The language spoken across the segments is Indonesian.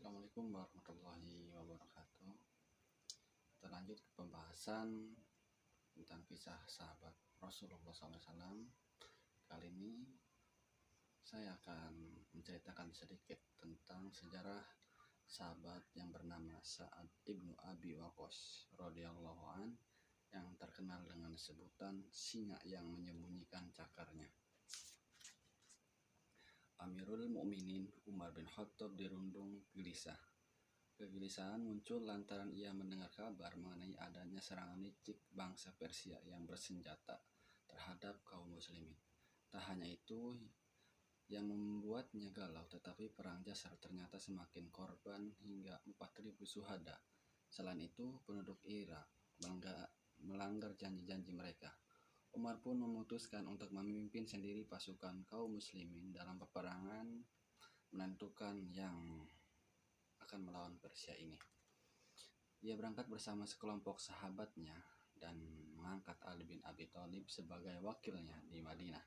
Assalamualaikum warahmatullahi wabarakatuh. Kita lanjut ke pembahasan tentang kisah sahabat Rasulullah SAW. Kali ini saya akan menceritakan sedikit tentang sejarah sahabat yang bernama Sa'ad ibnu Abi Waqqas radhiyallahu an, yang terkenal dengan sebutan singa yang menyembunyikan cakarnya. Amirul Mukminin Umar bin Khattab dirundung gelisah. Kegelisahan muncul lantaran ia mendengar kabar mengenai adanya serangan licik bangsa Persia yang bersenjata terhadap kaum muslimin. Tak hanya itu yang membuatnya galau, tetapi perang Jasar ternyata semakin korban hingga 4.000 syuhada. Selain itu, penduduk Irak melanggar janji-janji mereka. Umar pun memutuskan untuk memimpin sendiri pasukan kaum muslimin dalam peperangan menentukan yang akan melawan Persia ini. Ia berangkat bersama sekelompok sahabatnya dan mengangkat Ali bin Abi Thalib sebagai wakilnya di Madinah.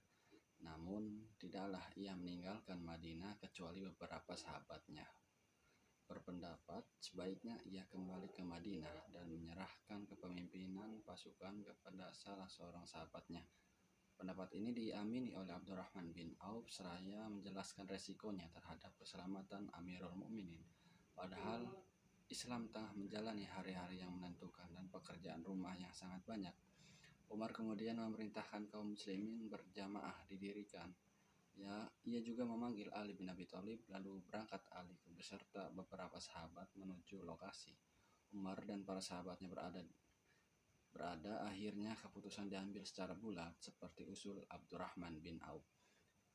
Namun tidaklah ia meninggalkan Madinah kecuali beberapa sahabatnya berpendapat sebaiknya ia kembali ke Madinah dan menyerahkan kepemimpinan pasukan kepada salah seorang sahabatnya. Pendapat ini diamini oleh Abdurrahman bin Auf seraya menjelaskan resikonya terhadap keselamatan Amirul Mukminin. Padahal Islam tengah menjalani hari-hari yang menentukan dan pekerjaan rumah yang sangat banyak. Umar kemudian memerintahkan kaum muslimin berjamaah didirikan. Ia juga memanggil Ali bin Abi Thalib, lalu berangkat Ali beserta beberapa sahabat menuju lokasi. Umar dan para sahabatnya berada akhirnya keputusan diambil secara bulat seperti usul Abdurrahman bin Auf.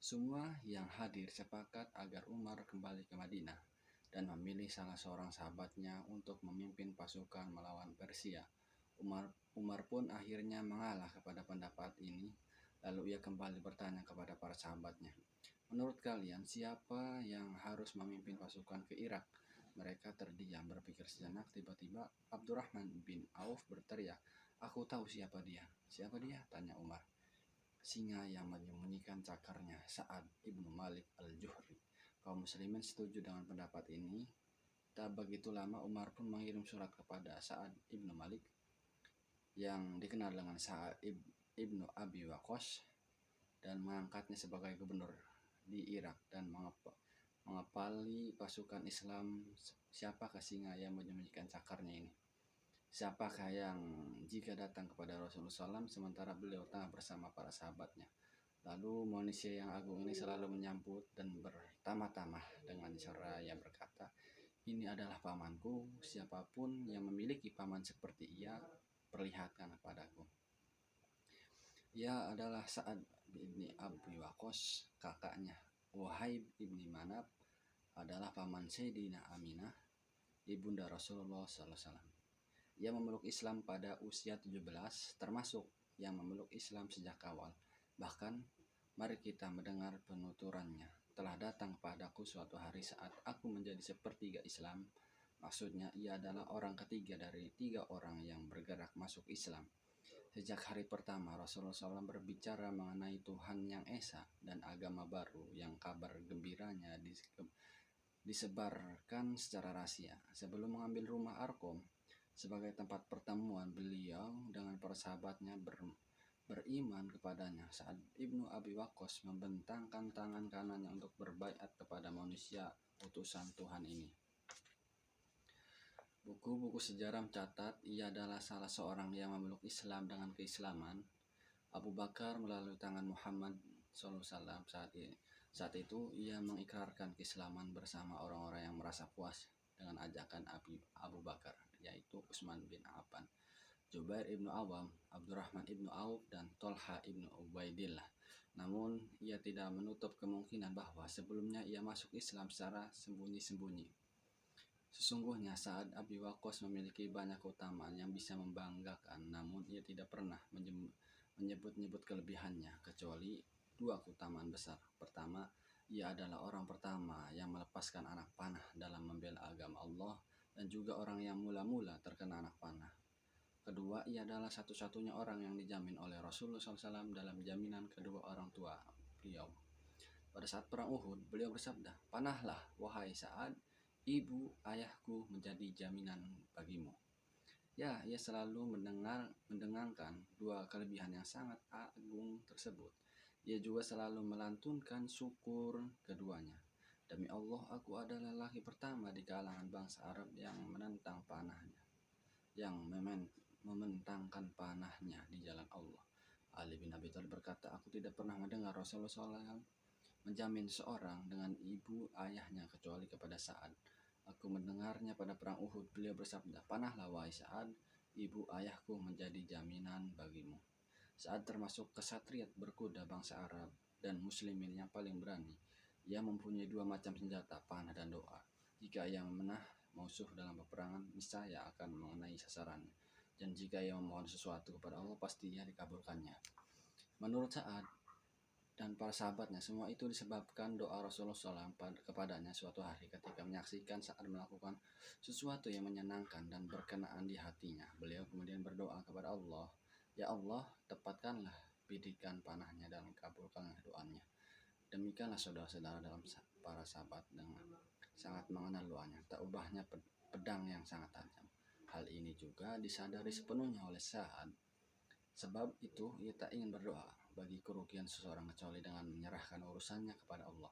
Semua yang hadir sepakat agar Umar kembali ke Madinah dan memilih salah seorang sahabatnya untuk memimpin pasukan melawan Persia. Umar pun akhirnya mengalah kepada pendapat ini. Lalu ia kembali bertanya kepada para sahabatnya, menurut kalian siapa yang harus memimpin pasukan ke Irak? Mereka terdiam berpikir sejenak. Tiba-tiba Abdurrahman bin Auf berteriak, aku tahu siapa dia. Siapa dia? Tanya Umar. Singa yang menyembunyikan cakarnya, Sa'ad ibnu Malik al-Juhri. Kaum muslimin setuju dengan pendapat ini. Tak begitu lama Umar pun mengirim surat kepada Sa'ad ibnu Malik yang dikenal dengan Sa'ad ibnu Abi Waqqas dan mengangkatnya sebagai gubernur di Irak dan mengepali pasukan Islam. Siapakah singa yang menyembunyikan cakarnya ini? Siapakah yang jika datang kepada Rasulullah SAW sementara beliau tengah bersama para sahabatnya? Lalu manusia yang agung ini selalu menyambut dan bertamah-tamah dengan seraya berkata, ini adalah pamanku, siapapun yang memiliki paman seperti ia, perlihatkan kepadaku. Ia adalah Sa'ad bin Abi Waqqas, kakaknya Wahib ibni Manab adalah paman Sayyidina Aminah, ibunda Rasulullah SAW. Ia memeluk Islam pada usia 17, termasuk yang memeluk Islam sejak awal. Bahkan, mari kita mendengar penuturannya. Telah datang padaku suatu hari saat aku menjadi sepertiga Islam. Maksudnya, ia adalah orang ketiga dari 3 orang yang bergerak masuk Islam. Sejak hari pertama, Rasulullah SAW berbicara mengenai Tuhan yang Esa dan agama baru yang kabar gembiranya disebarkan secara rahasia. Sebelum mengambil rumah Arqam sebagai tempat pertemuan, beliau dengan para sahabatnya beriman kepadanya. Sa'ad ibnu Abi Waqqas membentangkan tangan kanannya untuk berbaiat kepada manusia utusan Tuhan ini. Buku-buku sejarah mencatat ia adalah salah seorang yang memeluk Islam dengan keislaman. Abu Bakar melalui tangan Muhammad SAW saat itu ia mengikrarkan keislaman bersama orang-orang yang merasa puas dengan ajakan Abu Bakar, yaitu Utsman bin Affan, Jubair ibnu Awam, Abdurrahman ibnu Auf, dan Tolha ibnu Ubaidillah. Namun ia tidak menutup kemungkinan bahwa sebelumnya ia masuk Islam secara sembunyi-sembunyi. Sesungguhnya Sa'ad Abi Waqqas memiliki banyak keutamaan yang bisa membanggakan, namun ia tidak pernah menyebut-nyebut kelebihannya, kecuali 2 keutamaan besar. Pertama, ia adalah orang pertama yang melepaskan anak panah dalam membela agama Allah dan juga orang yang mula-mula terkena anak panah. Kedua, ia adalah satu-satunya orang yang dijamin oleh Rasulullah SAW dalam jaminan kedua orang tua beliau. Pada saat perang Uhud, beliau bersabda, panahlah wahai Sa'ad, ibu ayahku menjadi jaminan bagimu. Ya, ia selalu mendengarkan dua kelebihan yang sangat agung tersebut. Ia juga selalu melantunkan syukur keduanya. Demi Allah, aku adalah laki pertama di kalangan bangsa Arab yang menentang panahnya, yang mementangkan panahnya di jalan Allah. Ali bin Abi Thalib berkata, aku tidak pernah mendengar Rasulullah SAW menjamin seorang dengan ibu ayahnya kecuali kepada Sa'ad. Aku mendengarnya pada perang Uhud. Beliau bersabda, panahlah wahai Sa'ad, ibu ayahku menjadi jaminan bagimu. Sa'ad termasuk kesatria berkuda bangsa Arab dan muslimin yang paling berani. Ia mempunyai dua macam senjata, panah dan doa. Jika ia memenah musuh dalam peperangan, niscaya akan mengenai sasarannya. Dan jika ia memohon sesuatu kepada Allah, pasti ia dikabulkannya. Menurut Sa'ad dan para sahabatnya, semua itu disebabkan doa Rasulullah SAW kepadanya suatu hari ketika menyaksikan saat melakukan sesuatu yang menyenangkan dan berkenaan di hatinya. Beliau kemudian berdoa kepada Allah, ya Allah, tepatkanlah bidikan panahnya dan kabulkanlah doanya. Demikianlah saudara-saudara dalam para sahabat dengan sangat mengenal doanya, tak ubahnya pedang yang sangat tajam. Hal ini juga disadari sepenuhnya oleh Sa'ad. Sebab itu ia tak ingin berdoa bagi kerugian seseorang kecuali dengan menyerahkan urusannya kepada Allah.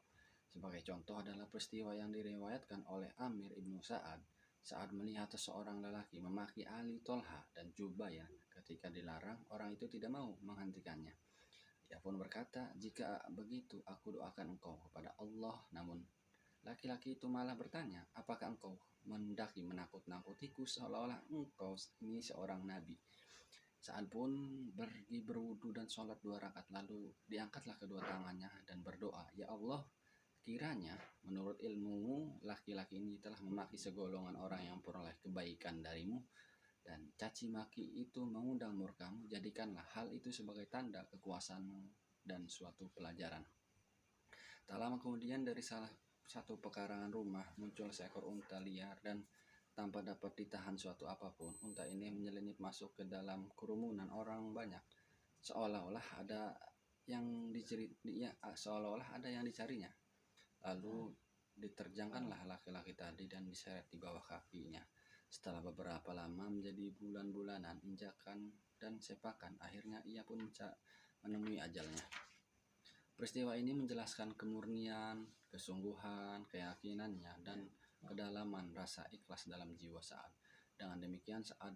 Sebagai contoh adalah peristiwa yang diriwayatkan oleh Amir ibnu Sa'ad saat melihat seseorang lelaki memaki Ali, Tolha, dan Jubair. Ketika dilarang, orang itu tidak mau menghentikannya. Ia pun berkata, jika begitu aku doakan engkau kepada Allah. Namun laki-laki itu malah bertanya, apakah engkau mendaki menakut-nakutiku seolah-olah engkau ini seorang nabi. Saat pun pergi berwudu dan sholat 2 rakaat, lalu diangkatlah kedua tangannya dan berdoa, ya Allah, kiranya menurut ilmumu laki-laki ini telah memaki segolongan orang yang peroleh kebaikan darimu dan caci maki itu mengundang murkamu, jadikanlah hal itu sebagai tanda kekuasaanmu dan suatu pelajaran. Tak lama kemudian dari salah satu pekarangan rumah muncul seekor unta liar dan tanpa dapat ditahan suatu apapun, unta ini menyelinap masuk ke dalam kerumunan orang banyak, seolah-olah ada yang dicarinya. Lalu diterjangkanlah laki-laki tadi dan diseret di bawah kakinya. Setelah beberapa lama menjadi bulan-bulanan injakan dan sepakan, akhirnya ia pun menemui ajalnya. Peristiwa ini menjelaskan kemurnian, kesungguhan, keyakinannya, dan kedalaman rasa ikhlas dalam jiwa Sa'ad. Dengan demikian saat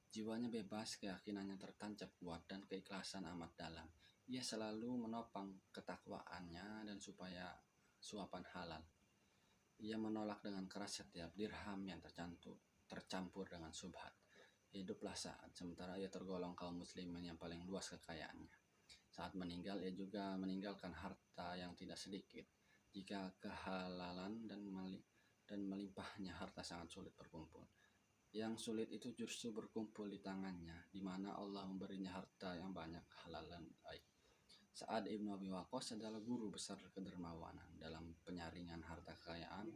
jiwanya bebas, keyakinannya tertancap kuat, dan keikhlasan amat dalam. Ia selalu menopang ketakwaannya dan supaya suapan halal. Ia menolak dengan keras setiap dirham yang tercampur dengan subhat. Hiduplah Sa'ad, sementara ia tergolong kaum muslimin yang paling luas kekayaannya. Saat meninggal, ia juga meninggalkan harta yang tidak sedikit. Jika kehalalan dan melimpahnya harta sangat sulit berkumpul. Yang sulit itu justru berkumpul di tangannya, di mana Allah memberinya harta yang banyak, halal dan baik. Sa'ad ibnu Abi Waqqas adalah guru besar kedermawanan dalam penyaringan harta kekayaan.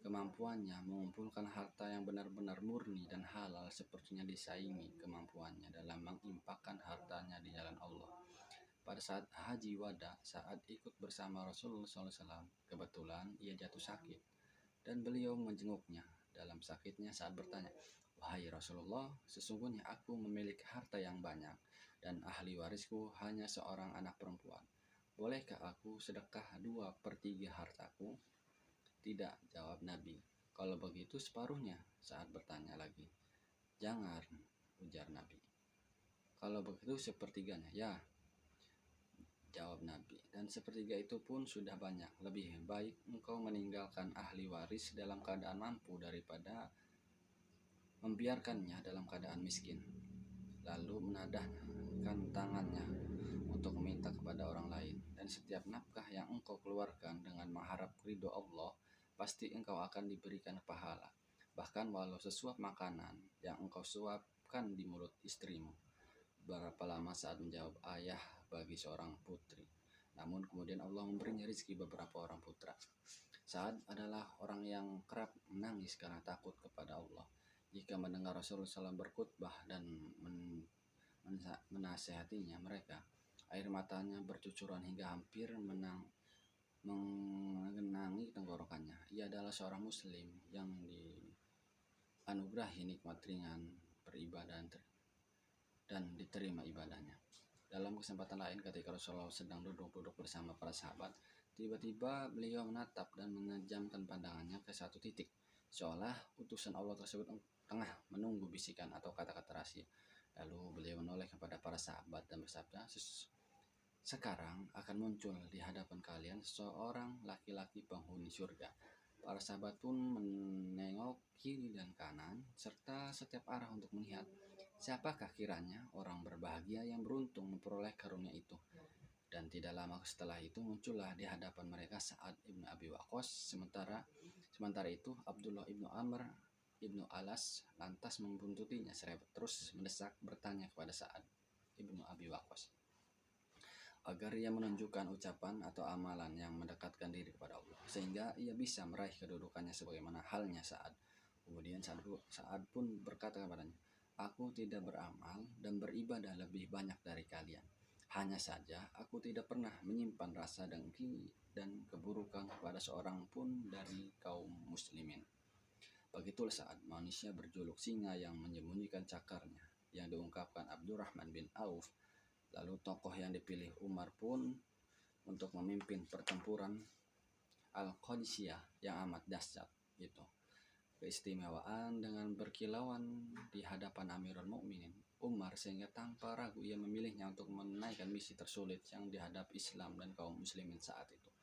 Kemampuannya mengumpulkan harta yang benar-benar murni dan halal sepertinya disaingi kemampuannya dalam mengimpakkan hartanya di jalan Allah. Pada saat haji wada, Sa'ad ikut bersama Rasulullah SAW. Kebetulan ia jatuh sakit dan beliau menjenguknya. Dalam sakitnya Sa'ad bertanya, wahai Rasulullah, sesungguhnya aku memiliki harta yang banyak dan ahli warisku hanya seorang anak perempuan. Bolehkah aku sedekah 2/3 hartaku? Tidak, jawab Nabi. Kalau begitu separuhnya, Sa'ad bertanya lagi. Jangan, ujar Nabi. Kalau begitu sepertiganya, ya, jawab Nabi. Dan sepertiga itu pun sudah banyak. Lebih baik engkau meninggalkan ahli waris dalam keadaan mampu daripada membiarkannya dalam keadaan miskin. Lalu menadahkan tangannya untuk meminta kepada orang lain. Dan setiap nafkah yang engkau keluarkan dengan mengharap ridho Allah, pasti engkau akan diberikan pahala. Bahkan walau sesuap makanan yang engkau suapkan di mulut istrimu. Berapa lama Saat menjawab ayah bagi seorang putri. Namun kemudian Allah memberinya rezeki beberapa orang putra. Sa'ad adalah orang yang kerap menangis karena takut kepada Allah. Jika mendengar Rasulullah SAW berkhutbah dan menasehatinya mereka, air matanya bercucuran hingga hampir menggenangi tenggorokannya. Ia adalah seorang muslim yang dianugerahi nikmat ringan beribadah dan diterima ibadahnya. Dalam kesempatan lain ketika Rasulullah sedang duduk-duduk bersama para sahabat, tiba-tiba beliau menatap dan menejamkan pandangannya ke satu titik, seolah utusan Allah tersebut tengah menunggu bisikan atau kata-kata rahasia. Lalu beliau menoleh kepada para sahabat dan bersabda, sekarang akan muncul di hadapan kalian seorang laki-laki penghuni surga. Para sahabat pun menengok kiri dan kanan serta setiap arah untuk melihat siapakah kiranya orang berbahagia yang beruntung memperoleh karunia itu. Dan tidak lama setelah itu muncullah di hadapan mereka Sa'ad ibnu Abi Waqqas. Sementara itu Abdullah ibnu Amr ibnu Alas lantas membuntutinya terus mendesak bertanya kepada Sa'ad ibnu Abi Waqqas agar ia menunjukkan ucapan atau amalan yang mendekatkan diri kepada Allah, sehingga ia bisa meraih kedudukannya sebagaimana halnya Sa'ad. Kemudian Sa'ad pun berkata kepadanya, aku tidak beramal dan beribadah lebih banyak dari kalian. Hanya saja aku tidak pernah menyimpan rasa dengki dan keburukan kepada seorang pun dari kaum muslimin. Begitulah Sa'ad, manusia berjuluk singa yang menyembunyikan cakarnya, yang diungkapkan Abdurrahman bin Auf. Lalu tokoh yang dipilih Umar pun untuk memimpin pertempuran Al-Qadisiyah yang amat dahsyat itu. Keistimewaan dengan berkilauan di hadapan Amirul Mukminin Umar, sehingga tanpa ragu ia memilihnya untuk menaikkan misi tersulit yang dihadapi Islam dan kaum muslimin saat itu.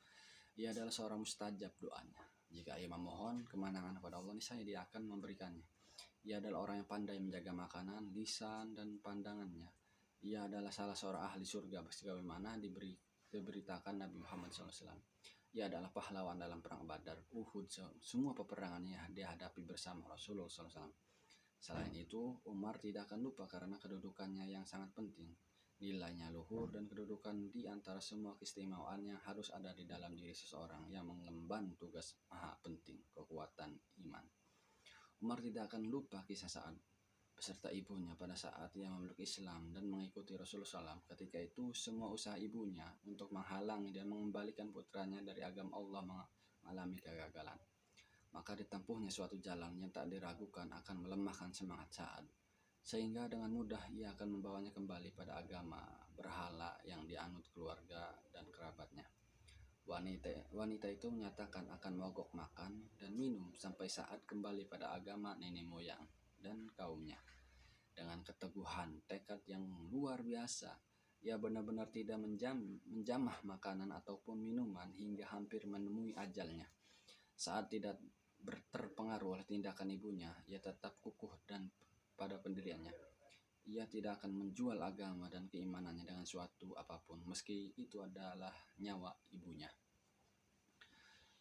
Ia adalah seorang mustajab doanya. Jika ia memohon kemenangan kepada Allah, niscaya dia akan memberikannya. Ia adalah orang yang pandai menjaga makanan, lisan, dan pandangannya. Ia adalah salah seorang ahli surga sebagaimana diberitakan Nabi Muhammad SAW. Ia adalah pahlawan dalam perang Badar, Uhud, semua peperangan yang dihadapi bersama Rasulullah SAW. Selain itu, Umar tidak akan lupa karena kedudukannya yang sangat penting, nilainya luhur dan kedudukan di antara semua keistimewaan yang harus ada di dalam diri seseorang yang mengemban tugas maha penting, kekuatan iman. Umar tidak akan lupa kisah Sa'ad beserta ibunya pada saat ia memeluk Islam dan mengikuti Rasulullah SAW. Ketika itu semua usaha ibunya untuk menghalangi dan mengembalikan putranya dari agama Allah mengalami kegagalan. Maka ditempuhnya suatu jalan yang tak diragukan akan melemahkan semangat Sa'ad, sehingga dengan mudah ia akan membawanya kembali pada agama berhala yang dianut keluarga dan kerabatnya. Wanita itu menyatakan akan mogok makan dan minum sampai Sa'ad kembali pada agama nenek moyang dan kaumnya. Dengan keteguhan tekad yang luar biasa, ia benar-benar tidak menjamah makanan ataupun minuman hingga hampir menemui ajalnya. Saat tidak terpengaruh oleh tindakan ibunya, ia tetap kukuh dan pada pendiriannya. Ia tidak akan menjual agama dan keimanannya dengan suatu apapun, meski itu adalah nyawa ibunya.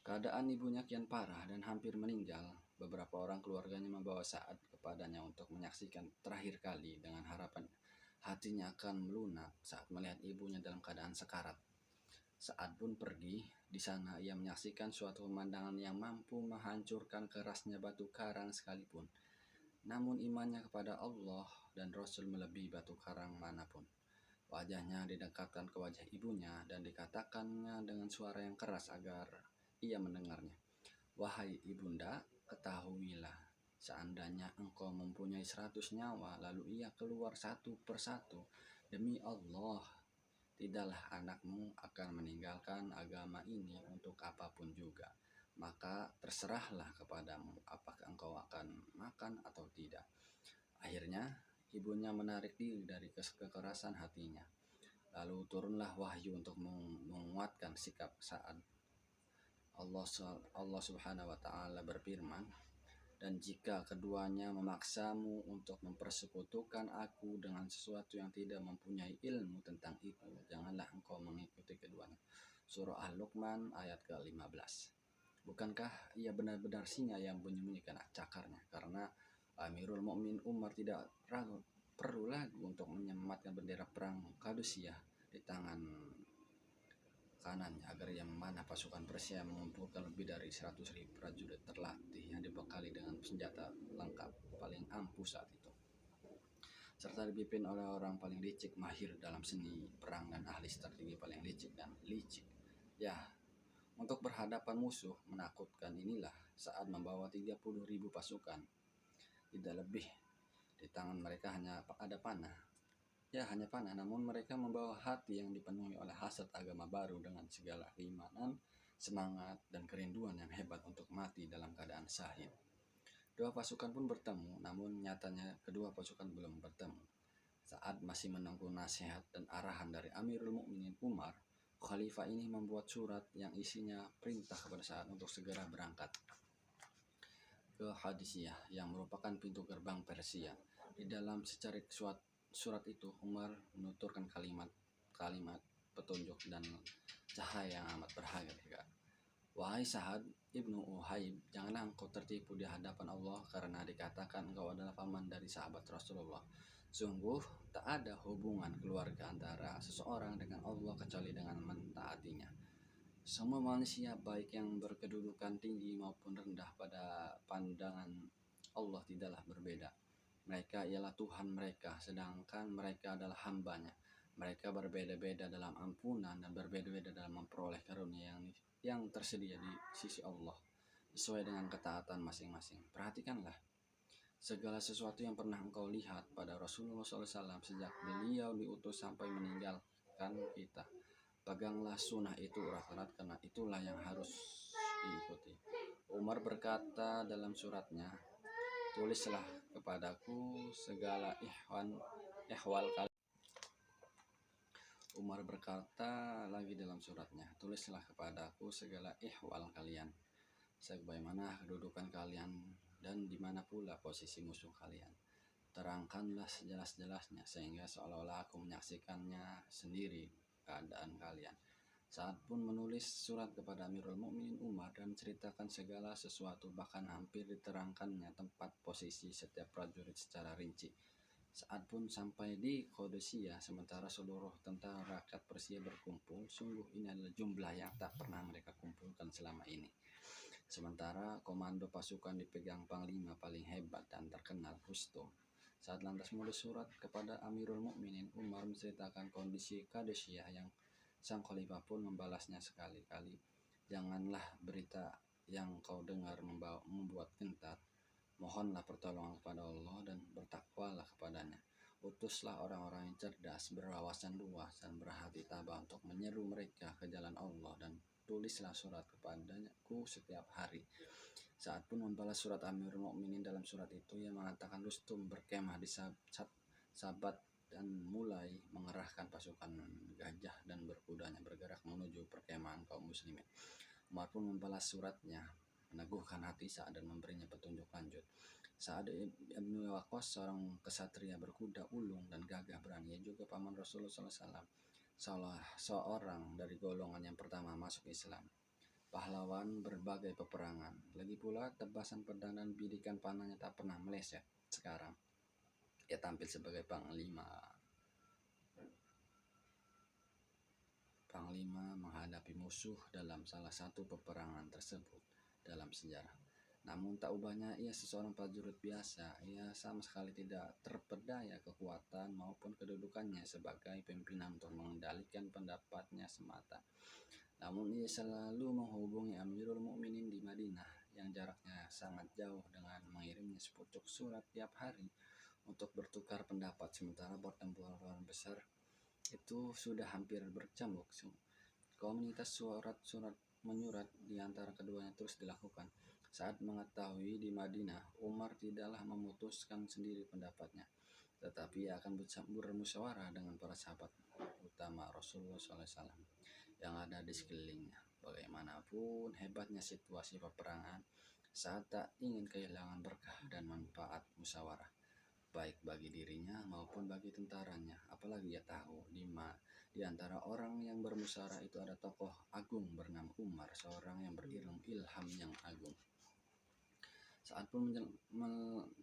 Keadaan ibunya kian parah dan hampir meninggal. Beberapa orang keluarganya membawa Sa'ad kepadanya untuk menyaksikan terakhir kali dengan harapan hatinya akan melunak saat melihat ibunya dalam keadaan sekarat. Sa'ad pun pergi. Di sana ia menyaksikan suatu pemandangan yang mampu menghancurkan kerasnya batu karang sekalipun. Namun imannya kepada Allah dan Rasul melebihi batu karang manapun. Wajahnya didekatkan ke wajah ibunya dan dikatakannya dengan suara yang keras agar ia mendengarnya. Wahai ibunda, ketahuilah, seandainya engkau mempunyai 100 nyawa, lalu ia keluar satu persatu, demi Allah, tidaklah anakmu akan meninggalkan agama ini untuk apapun juga. Maka terserahlah kepadamu apakah engkau akan makan atau tidak. Akhirnya, ibunya menarik diri dari kekerasan hatinya. Lalu turunlah wahyu untuk menguatkan sikap Sa'ad. Allah Subhanahu wa Ta'ala berfirman, dan jika keduanya memaksamu untuk mempersekutukan aku dengan sesuatu yang tidak mempunyai ilmu tentang itu, janganlah engkau mengikuti keduanya. Surah Al-Luqman ayat ke-15. Bukankah ia benar-benar singa yang menyembunyikan cakarnya? Karena Amirul Mukminin Umar tidak perlu lagi untuk menyematkan bendera perang Qadisiyah di tangan kanannya agar ia memanah pasukan Persia mengumpulkan lebih dari 100.000 prajurit terlatih yang dibekali dengan senjata lengkap paling ampuh saat itu, serta dipimpin oleh orang paling licik mahir dalam seni perang dan ahli strategi paling licik dan licik. Ya, Untuk berhadapan musuh menakutkan inilah saat membawa 30.000 pasukan, tidak lebih. Di tangan mereka hanya ada panah. Ya, hanya panah, namun mereka membawa hati yang dipenuhi oleh hasrat agama baru dengan segala keimanan, semangat, dan kerinduan yang hebat untuk mati dalam keadaan syahid. Dua pasukan pun bertemu, namun nyatanya kedua pasukan belum bertemu. Saat masih menunggu nasihat dan arahan dari Amirul Mukminin Umar, Khalifah ini membuat surat yang isinya perintah kepada Sa'ad untuk segera berangkat ke Hadisiyah yang merupakan pintu gerbang Persia. Di dalam secarik surat itu, Umar menuturkan kalimat petunjuk dan cahaya yang amat berharga. Wahai Sa'ad ibnu Uhaib, janganlah engkau tertipu di hadapan Allah karena dikatakan engkau adalah paman dari sahabat Rasulullah. Sungguh tak ada hubungan keluarga antara seseorang dengan Allah kecuali dengan mentaatinya. Semua manusia baik yang berkedudukan tinggi maupun rendah pada pandangan Allah tidaklah berbeda. Mereka ialah Tuhan mereka, sedangkan mereka adalah hambanya. Mereka berbeda-beda dalam ampunan dan berbeda-beda dalam memperoleh karunia yang tersedia di sisi Allah, sesuai dengan ketaatan masing-masing. Perhatikanlah segala sesuatu yang pernah engkau lihat pada Rasulullah SAW sejak beliau diutus sampai meninggalkan kita. Peganglah sunnah itu erat-erat karena itulah yang harus diikuti. Umar berkata dalam suratnya, tulislah kepadaku segala ihwal kalian. Umar berkata lagi dalam suratnya, tulislah kepadaku segala ihwal kalian, sebagaimana kedudukan kalian dan di mana pula posisi musuh kalian. Terangkanlah sejelas-jelasnya sehingga seolah-olah aku menyaksikannya sendiri keadaan kalian. Saat pun menulis surat kepada Amirul Mukminin Umar dan menceritakan segala sesuatu, bahkan hampir diterangkannya tempat posisi setiap prajurit secara rinci. Saat pun sampai di Qadisiyah, sementara seluruh tentara rakyat Persia berkumpul. Sungguh ini adalah jumlah yang tak pernah mereka kumpulkan selama ini. Sementara komando pasukan dipegang panglima paling hebat dan terkenal, Rustum. Saat lantas menulis surat kepada Amirul Mukminin Umar menceritakan kondisi Qadisiyah, yang sang khalifah pun membalasnya sekali-kali. Janganlah berita yang kau dengar membuat gentar. Mohonlah pertolongan kepada Allah dan bertakwalah kepadanya. Utuslah orang-orang yang cerdas, berwawasan luas, dan berhati tabah untuk menyeru mereka ke jalan Allah, dan tulislah surat kepadaku setiap hari. Saat pun membalas surat Amirul Mukminin dalam surat itu, ia mengatakan Rustum berkemah di Sabat dan mulai mengerahkan pasukan gajah dan berkudanya bergerak menuju perkemahan kaum muslimin. Umar pun membalas suratnya, meneguhkan hati Sa'ad dan memberinya petunjuk lanjut. Sa'ad ibn Waqqas, seorang kesatria berkuda ulung dan gagah berani, juga paman Rasulullah SAW, salah seorang dari golongan yang pertama masuk Islam. Pahlawan berbagai peperangan, lagi pula tebasan pedang dan bidikan panahnya tak pernah meleset. Sekarang ia tampil sebagai panglima menghadapi musuh dalam salah satu peperangan tersebut dalam sejarah. Namun tak ubahnya ia seseorang prajurit biasa. Ia sama sekali tidak terpedaya kekuatan maupun kedudukannya sebagai pimpinan untuk mengendalikan pendapatnya semata. Namun ia selalu menghubungi Amirul Mukminin di Madinah yang jaraknya sangat jauh dengan mengirimnya sepucuk surat tiap hari untuk bertukar pendapat. Sementara pertempuran besar itu sudah hampir bercambuk. Komunitas surat menyurat di antara keduanya terus dilakukan. Saat mengetahui di Madinah, Umar tidaklah memutuskan sendiri pendapatnya, tetapi ia akan bermusyawarah dengan para sahabat utama Rasulullah SAW yang ada di sekelilingnya. Bagaimanapun hebatnya situasi peperangan, Sa'ad tak ingin kehilangan berkah dan manfaat musyawarah, baik bagi dirinya maupun bagi tentaranya. Apalagi ia tahu di antara orang yang bermusyawarah itu ada tokoh agung bernama Umar, seorang yang berilmu ilham yang agung. Saat pun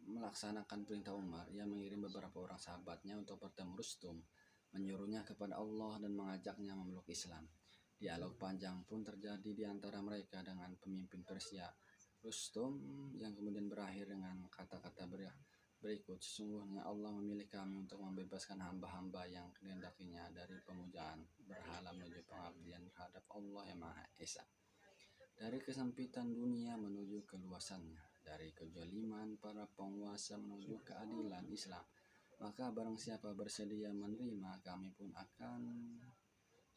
melaksanakan perintah Umar, ia mengirim beberapa orang sahabatnya untuk bertemu Rustum, menyuruhnya kepada Allah dan mengajaknya memeluk Islam. Dialog panjang pun terjadi di antara mereka dengan pemimpin Persia, Rustum, yang kemudian berakhir dengan kata-kata berikut, sesungguhnya Allah memilih kami untuk membebaskan hamba-hamba yang dikehendakinya dari pemujaan berhala menuju pengabdian terhadap Allah yang Maha Esa. dari kesempitan dunia menuju keluasannya, dari kezaliman para penguasa menuju keadilan Islam. Maka barang siapa bersedia menerima, kami pun akan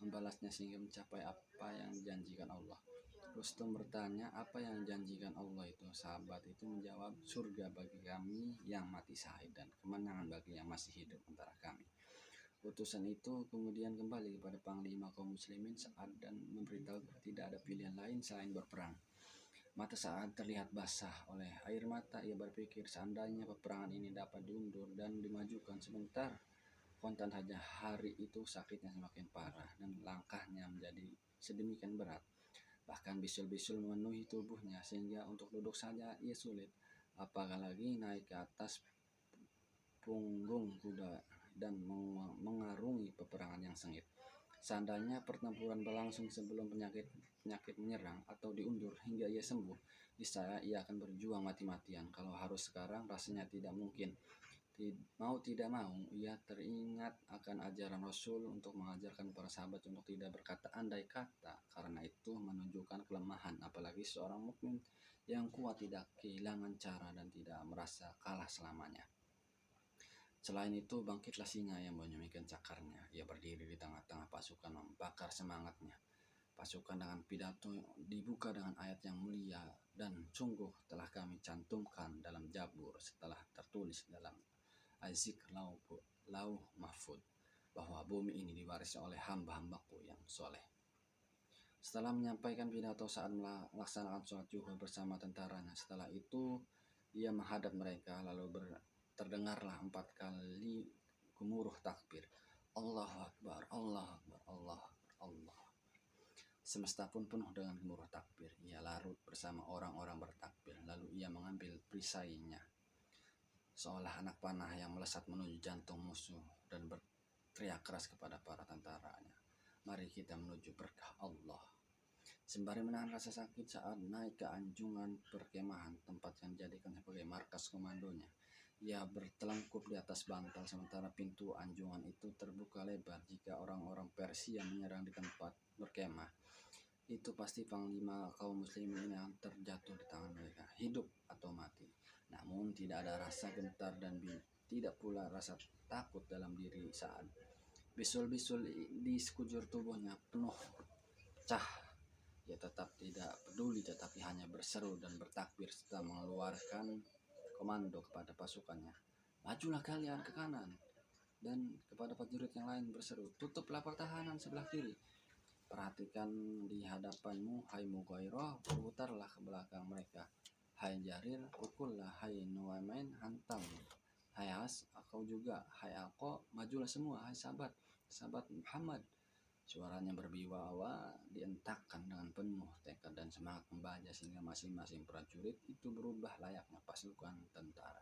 membalasnya sehingga mencapai apa yang dijanjikan Allah. Rustum bertanya, apa yang dijanjikan Allah itu? Sahabat itu menjawab, surga bagi kami yang mati syahid dan kemenangan bagi yang masih hidup antara kami. Utusan itu kemudian kembali kepada Panglima kaum muslimin Sa'ad dan memberitahu tidak ada pilihan lain selain berperang. Mata Sa'ad terlihat basah oleh air mata. Ia berpikir seandainya peperangan ini dapat diundur dan dimajukan sebentar, kontan saja hari itu sakitnya semakin parah dan langkahnya menjadi sedemikian berat. Bahkan bisul-bisul memenuhi tubuhnya sehingga untuk duduk saja ia sulit. Apalagi naik ke atas punggung kuda dan mengarungi peperangan yang sengit. Seandainya pertempuran berlangsung sebelum penyakit menyerang atau diundur hingga ia sembuh, niscaya ia akan berjuang mati-matian. Kalau harus sekarang, rasanya tidak mungkin. Mau tidak mau, ia teringat akan ajaran Rasul untuk mengajarkan para sahabat untuk tidak berkata andai kata, karena itu menunjukkan kelemahan, apalagi seorang mukmin yang kuat tidak kehilangan cara dan tidak merasa kalah selamanya. Selain itu, bangkitlah singa yang menyemikan cakarnya. Ia berdiri di tengah-tengah pasukan membakar semangatnya. Pasukan dengan pidato dibuka dengan ayat yang mulia, dan sungguh telah kami cantumkan dalam Jabur setelah tertulis dalam Azzik Lauh Mahfud bahwa bumi ini diwarisi oleh hamba-hambaku yang soleh. Setelah menyampaikan pidato saat melaksanakan sholat zuhur bersama tentaranya, setelah itu ia menghadap mereka lalu terdengarlah 4 kali gemuruh takbir. Allahu Akbar, Allahu Akbar, Allahu Akbar, Allah. Semesta pun penuh dengan gemuruh takbir. Ia larut bersama orang-orang bertakbir. Lalu ia mengambil perisainya, seolah anak panah yang melesat menuju jantung musuh, dan berteriak keras kepada para tentaranya, mari kita menuju berkah Allah. Sembari menahan rasa sakit saat naik ke anjungan perkemahan, tempat yang dijadikan sebagai markas komandonya, ia bertelungkup di atas bantal sementara pintu anjungan itu terbuka lebar. Jika orang-orang Persia menyerang di tempat berkemah, itu pasti panglima kaum muslimin yang terjatuh di tangan mereka, hidup atau mati. Namun tidak ada rasa gentar dan tidak pula rasa takut dalam diri Sa'ad. Bisul-bisul di sekujur tubuhnya penuh pecah. Ia tetap tidak peduli, tetapi hanya berseru dan bertakbir serta mengeluarkan komando kepada pasukannya. Majulah kalian ke kanan. Dan kepada prajurit yang lain berseru, tutuplah pertahanan sebelah kiri. Perhatikan di hadapanmu, hai Mughairah, berputarlah ke belakang mereka. Hai Jarir, pukullah. Hai Nuaimin, hantam. Hai Has, kau juga. Hai Alqa, majulah semua. Hai sahabat Muhammad. Suaranya berwibawa, dientakkan dengan penuh tekad dan semangat membaca sehingga masing-masing prajurit itu berubah layaknya pasukan tentara.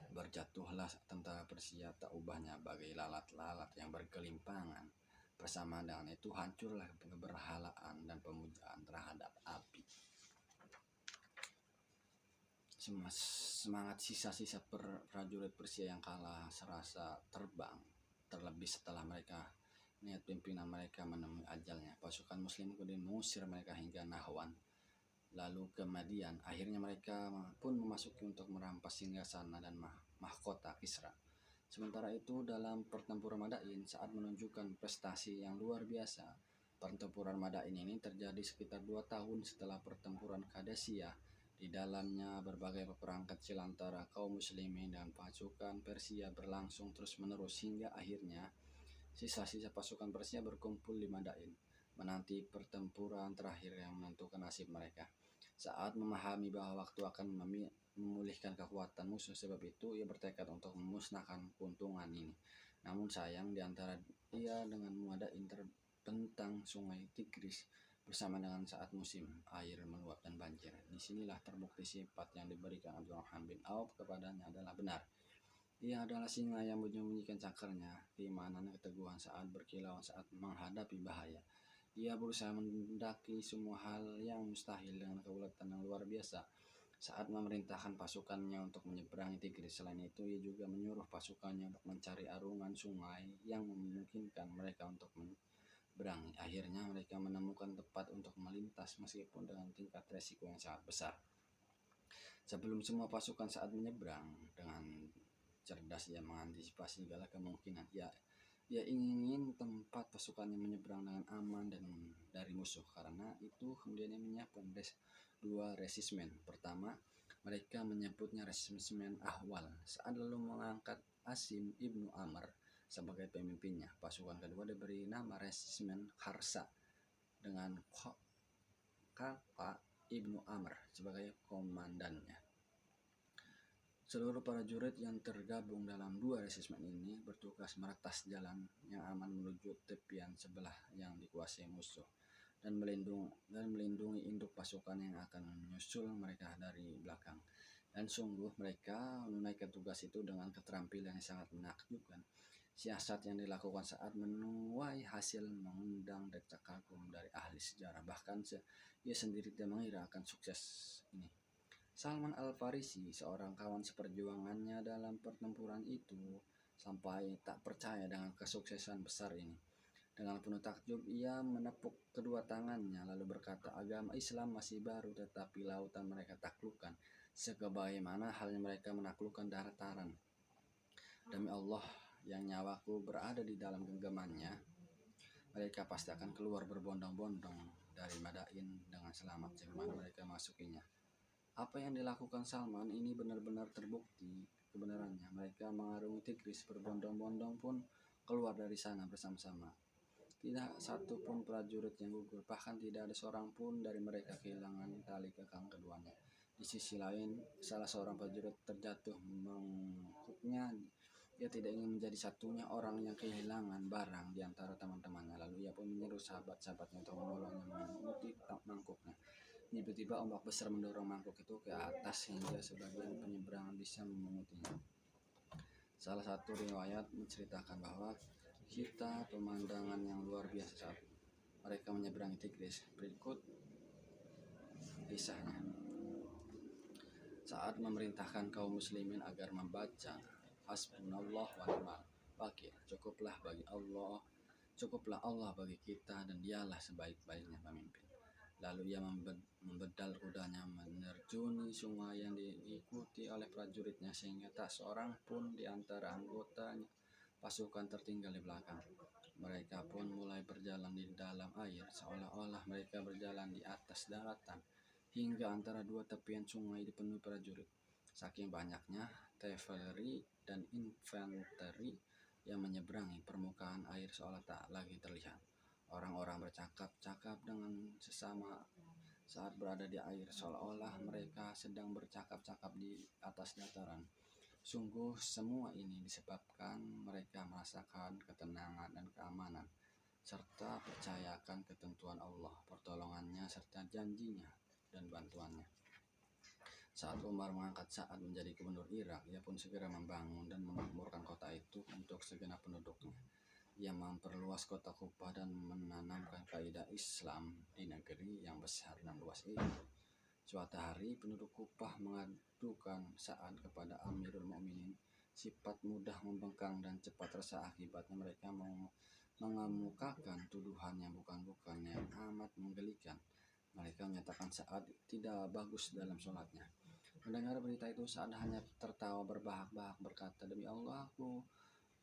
Berjatuhlah tentara Persia tak ubahnya bagai lalat-lalat yang bergelimpangan. Bersamaan dengan itu hancurlah keberhalaan dan pemujaan terhadap api. Semangat sisa-sisa prajurit Persia yang kalah serasa terbang, terlebih setelah mereka niat pimpinan mereka menemui ajalnya. Pasukan muslim kemudian mengusir mereka hingga Nahwan, lalu ke Madian. Akhirnya mereka pun memasuki untuk merampas singgasana dan mahkota Kisra. Sementara itu dalam pertempuran Madain, Sa'ad menunjukkan prestasi yang luar biasa. Pertempuran Madain ini terjadi sekitar 2 tahun setelah pertempuran Qadesiyah. Di dalamnya berbagai peperangan kecil antara kaum muslimin dan pasukan Persia berlangsung terus-menerus hingga akhirnya sisa-sisa pasukan Persia berkumpul di Madain, menanti pertempuran terakhir yang menentukan nasib mereka. Saat memahami bahwa waktu akan memulihkan kekuatan musuh, sebab itu ia bertekad untuk memusnahkan keuntungan ini. Namun sayang, di antara ia dengan Madain terbentang sungai Tigris bersama dengan saat musim air meluap dan banjir. Disinilah terbukti sifat yang diberikan Abdurrahman bin Auf kepadanya adalah benar. Ia adalah singa yang menyembunyikan cakarnya. Keimanan dan keteguhan saat berkilauan saat menghadapi bahaya. Ia berusaha mendaki semua hal yang mustahil dengan keuletan yang luar biasa saat memerintahkan pasukannya untuk menyeberangi Tigris. Selain itu, ia juga menyuruh pasukannya untuk mencari arungan sungai yang memungkinkan mereka untuk menyeberangi. Akhirnya mereka menemukan tempat untuk melintas meskipun dengan tingkat resiko yang sangat besar. Sebelum semua pasukan saat menyeberang, dengan cerdas ia mengantisipasi segala kemungkinan. Ia ingin tempat pasukannya menyeberang dengan aman dan dari musuh. Karena itu kemudian ia menyiapkan dua resismen. Pertama, mereka menyebutnya resismen Ahwal. Saat lalu mengangkat Asim ibnu Amr sebagai pemimpinnya. Pasukan kedua diberi nama resismen Kharsa dengan Kakak ibnu Amr sebagai komandannya. Seluruh prajurit yang tergabung dalam dua resismen ini bertugas meretas jalan yang aman menuju tepian sebelah yang dikuasai musuh dan melindungi induk pasukan yang akan menyusul mereka dari belakang. Dan sungguh mereka menunaikan tugas itu dengan keterampilan yang sangat menakjubkan. Siasat yang dilakukan saat menuai hasil mengundang decak kagum dari ahli sejarah. Bahkan ia sendiri tidak mengira akan sukses ini. Salman Al-Farisi, seorang kawan seperjuangannya dalam pertempuran itu, sampai tak percaya dengan kesuksesan besar ini. Dengan penuh takjub, ia menepuk kedua tangannya lalu berkata, agama Islam masih baru tetapi lautan mereka taklukkan, sebagaimana halnya mereka menaklukkan daratan. Demi Allah yang nyawaku berada di dalam genggamannya, mereka pasti akan keluar berbondong-bondong dari Madain dengan selamat sebagaimana mereka masukinya. Apa yang dilakukan Salman ini benar-benar terbukti kebenarannya. Mereka mengarungi Tigris berbondong-bondong pun keluar dari sana bersama-sama. Tidak satu pun prajurit yang gugur, bahkan tidak ada seorang pun dari mereka kehilangan tali kekang keduanya. Di sisi lain, salah seorang prajurit terjatuh mengkuknya. Ia tidak ingin menjadi satunya orang yang kehilangan barang di antara teman-temannya. Lalu ia pun menyeru sahabat-sahabatnya untuk menolongnya menguti mangkuknya. Tiba-tiba ombak besar mendorong mangkuk itu ke atas hingga sebagian penyeberangan bisa memungutinya. Salah satu riwayat menceritakan bahwa kita pemandangan yang luar biasa saat mereka menyeberangi Tigris. Berikut kisahnya. Saat memerintahkan kaum muslimin agar membaca Hasbunallah wa ni'mal wakil, cukuplah Allah bagi kita dan dialah sebaik-baiknya pemimpin. Lalu ia membedal kudanya menerjuni sungai yang diikuti oleh prajuritnya sehingga tak seorang pun di antara anggotanya pasukan tertinggal di belakang. Mereka pun mulai berjalan di dalam air seolah-olah mereka berjalan di atas daratan hingga antara dua tepian sungai dipenuhi prajurit. Saking banyaknya kavaleri dan infanteri yang menyeberangi permukaan air seolah tak lagi terlihat. Orang-orang bercakap-cakap dengan sesama saat berada di air, seolah-olah mereka sedang bercakap-cakap di atas dataran. Sungguh semua ini disebabkan mereka merasakan ketenangan dan keamanan, serta percayakan ketentuan Allah, pertolongannya, serta janjinya dan bantuannya. Saat Umar mengangkat Sa'ad menjadi gubernur Irak, ia pun segera membangun dan memakmurkan kota itu untuk segenap penduduknya. Ia memperluas kota Kufah dan menanamkan kaidah Islam di negeri yang besar dan luas ini. Suatu hari penduduk Kufah mengadukan Sa'ad kepada Amirul Mukminin. Sifat mudah membengkang dan cepat resah akibatnya mereka mengemukakan tuduhan yang bukan-bukan yang amat menggelikan. Mereka menyatakan Sa'ad tidak bagus dalam sholatnya. Mendengar berita itu, Sa'ad hanya tertawa berbahak-bahak berkata, demi Allah,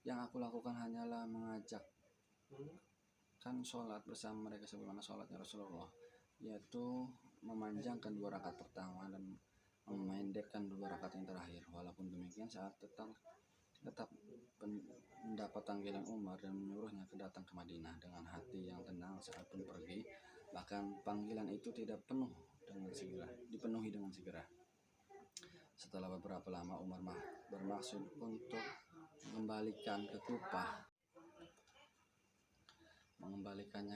yang aku lakukan hanyalah mengajakkan sholat bersama mereka sebagaimana sholatnya Rasulullah, yaitu memanjangkan 2 rakaat pertama dan memendekkan 2 rakaat yang terakhir. Walaupun demikian, Saat tetap mendapat panggilan Umar dan menyuruhnya datang ke Madinah dengan hati yang tenang. Saat pun pergi, bahkan panggilan itu tidak dipenuhi dengan segera. Setelah beberapa lama, Umar bermaksud untuk mengembalikannya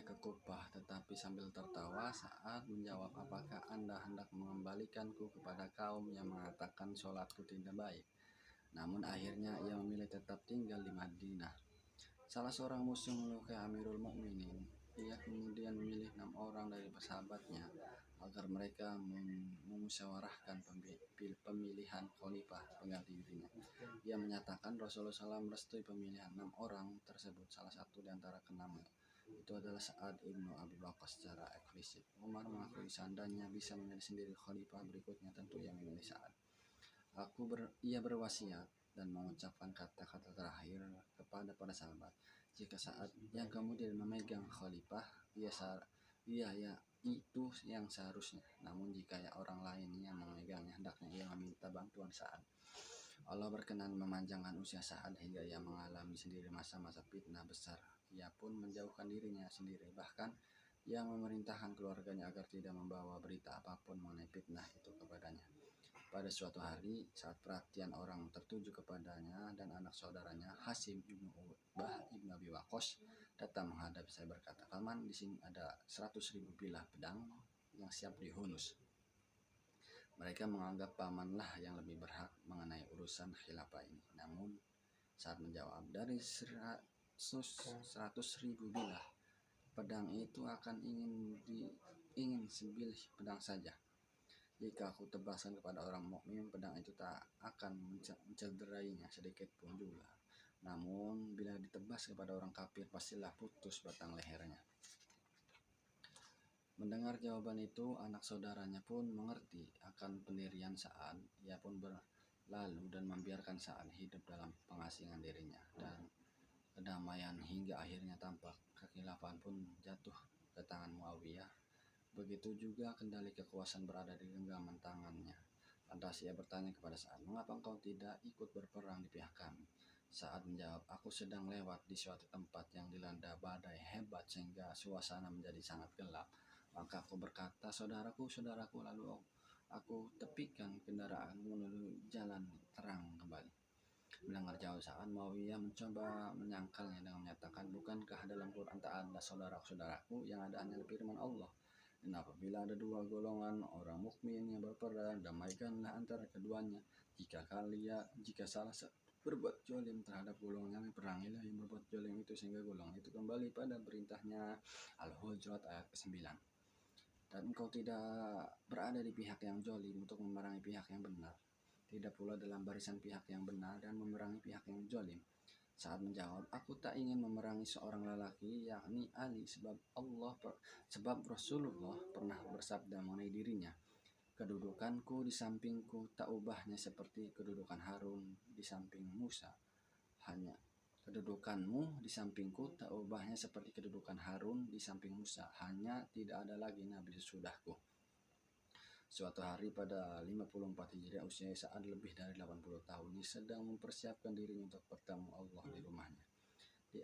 ke Kufah, tetapi sambil tertawa Sa'ad menjawab, apakah Anda hendak mengembalikanku kepada kaum yang mengatakan sholatku tidak baik? Namun akhirnya ia memilih tetap tinggal di Madinah. Salah seorang musuh melukai Amirul Mukminin. Ia kemudian memilih 6 orang dari sahabatnya agar mereka memusyawarahkan pemilihan khalifah pengganti dirinya. Ia menyatakan Rasulullah SAW merestui pemilihan 6 orang tersebut. Salah satu di antara ke-6 itu adalah Sa'ad ibnu Abi Waqqas secara eksplisit. Umar mengakui seandainya bisa memilih sendiri khalifah berikutnya tentu ia memilih Sa'ad. Ia berwasiat dan mengucapkan kata-kata terakhir kepada para sahabat. Jika Sa'ad yang kemudian memegang khalifah, ia itu yang seharusnya. Namun jika orang lain yang memegangnya, hendaknya ia meminta bantuan Sa'ad. Allah berkenan memanjangkan usia Sa'ad hingga ia mengalami sendiri masa-masa fitnah besar. Ia pun menjauhkan dirinya sendiri, bahkan ia memerintahkan keluarganya agar tidak membawa berita apapun mengenai fitnah itu kepadanya. Pada suatu hari, saat perhatian orang tertuju kepadanya dan anak saudaranya, Hasim ibnu Ubah ibnu Abi Waqqas datang menghadap saya berkata, "Paman, di sini ada 100.000 bilah pedang yang siap dihunus." Mereka menganggap pamanlah yang lebih berhak mengenai urusan khilafah ini. Namun, saat menjawab, dari 100.000 bilah pedang itu akan ingin sebilah pedang saja. Jika aku tebaskan kepada orang mukmin, pedang itu tak akan mencederainya sedikit pun juga. Namun, bila ditebas kepada orang kafir, pastilah putus batang lehernya. Mendengar jawaban itu, anak saudaranya pun mengerti akan pendirian Sa'ad. Ia pun berlalu dan membiarkan Sa'ad hidup dalam pengasingan dirinya dan kedamaian hingga akhirnya tampak kekhilafahan pun jatuh ke tangan Muawiyah. Begitu juga kendali kekuasaan berada di genggaman tangannya. Lantas ia bertanya kepada Sa'ad, "Mengapa engkau tidak ikut berperang di pihak kami?" Sa'ad menjawab, "Aku sedang lewat di suatu tempat yang dilanda badai hebat sehingga suasana menjadi sangat gelap. Maka aku berkata, saudaraku, lalu aku tepikan kendaraan menuju jalan terang kembali." Mendengar jauh Sa'ad, Muawiyah mencoba menyangkalnya dengan menyatakan, "Bukankah dalam Quran tak ada saudaraku yang ada hanya firman Allah? Dan apabila ada dua golongan orang mukmin yang berperang, damaikanlah antara keduanya. Jika salah berbuat jolim terhadap golongan, perangilah yang berbuat jolim itu sehingga golongan itu kembali pada perintahnya." Al-Hujurat ayat ke-9. Dan engkau tidak berada di pihak yang jolim untuk memerangi pihak yang benar, tidak pula dalam barisan pihak yang benar dan memerangi pihak yang jolim. Saat menjawab, "Aku tak ingin memerangi seorang lelaki, yakni Ali, sebab Rasulullah pernah bersabda mengenai dirinya, 'Kedudukanku di sampingku tak ubahnya seperti kedudukan Harun di samping Musa. Kedudukanmu di sampingku tak ubahnya seperti kedudukan Harun di samping Musa. Hanya tidak ada lagi nabi sesudahku.'" Suatu hari pada 54 Hijriah, usia Sa'ad lebih dari 80 tahun, ia sedang mempersiapkan dirinya untuk bertemu Allah di rumahnya. Di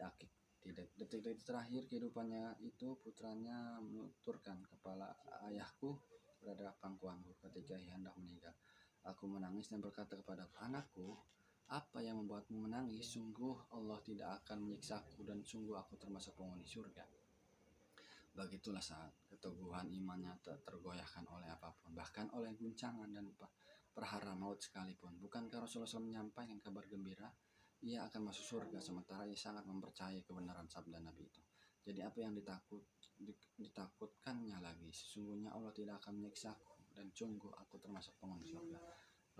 detik-detik terakhir kehidupannya itu, putranya menuturkan, "Kepala ayahku berada pangkuanku ketika ia hendak meninggal. Aku menangis dan berkata kepadaku, 'Anakku, apa yang membuatmu menangis? Sungguh Allah tidak akan menyiksaku dan sungguh aku termasuk penghuni surga.'" Begitulah saat keteguhan imannya tak tergoyahkan oleh apapun, bahkan oleh guncangan dan perhara maut sekalipun. Bukankah Rasulullah SAW menyampaikan kabar gembira ia akan masuk surga, sementara ia sangat mempercayai kebenaran sabda Nabi itu. Jadi apa yang ditakutkannya lagi? Sesungguhnya Allah tidak akan menyiksaku dan sungguh aku termasuk penghuni surga.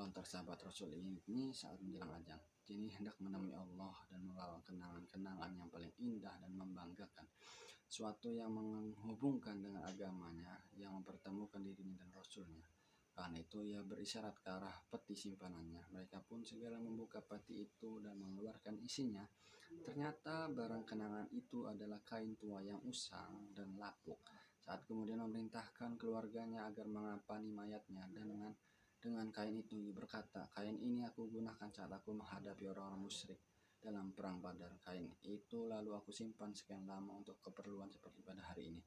Lontar sahabat Rasul ini saat menjelang ajal, kini hendak menemui Allah dan membawa kenangan-kenangan yang paling indah dan membanggakan, suatu yang menghubungkan dengan agamanya, yang mempertemukan dirinya dan Rasulnya. Karena itu ia berisyarat ke arah peti simpanannya. Mereka pun segera membuka peti itu dan mengeluarkan isinya. Ternyata barang kenangan itu adalah kain tua yang usang dan lapuk. Saat kemudian memerintahkan keluarganya agar mengapani mayatnya dan dengan kain itu berkata, "Kain ini aku gunakan saat aku menghadapi orang-orang musyrik dalam perang Badar. Kain itu lalu aku simpan sekian lama untuk keperluan seperti pada hari ini."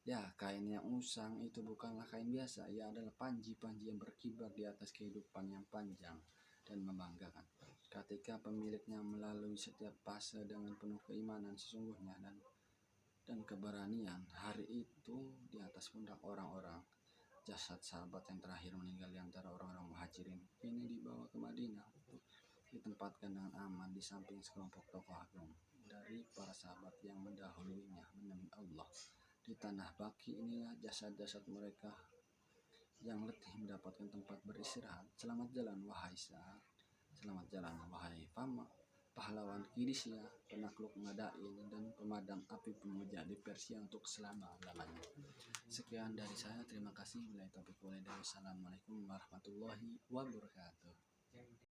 Ya, kain yang usang itu bukanlah kain biasa. Ia adalah panji-panji yang berkibar di atas kehidupan yang panjang dan membanggakan. Ketika pemiliknya melalui setiap fase dengan penuh keimanan sesungguhnya dan keberanian, hari itu di atas pundak orang-orang, jasad sahabat yang terakhir meninggal di antara orang-orang muhajirin ini dibawa ke Madinah untuk ditempatkan dengan aman di samping sekelompok tokoh agung dari para sahabat yang mendahulunya menemui Allah. Di tanah Baqi inilah jasad-jasad mereka yang letih mendapatkan tempat beristirahat. Selamat jalan wahai Sa'ad, selamat jalan wahai pahlawan Qadisiyah, penakluk Madain, dan pemadam api pemuja di Persia untuk selama-lamanya. Sekian dari saya, terima kasih. Wassalamualaikum warahmatullahi wabarakatuh.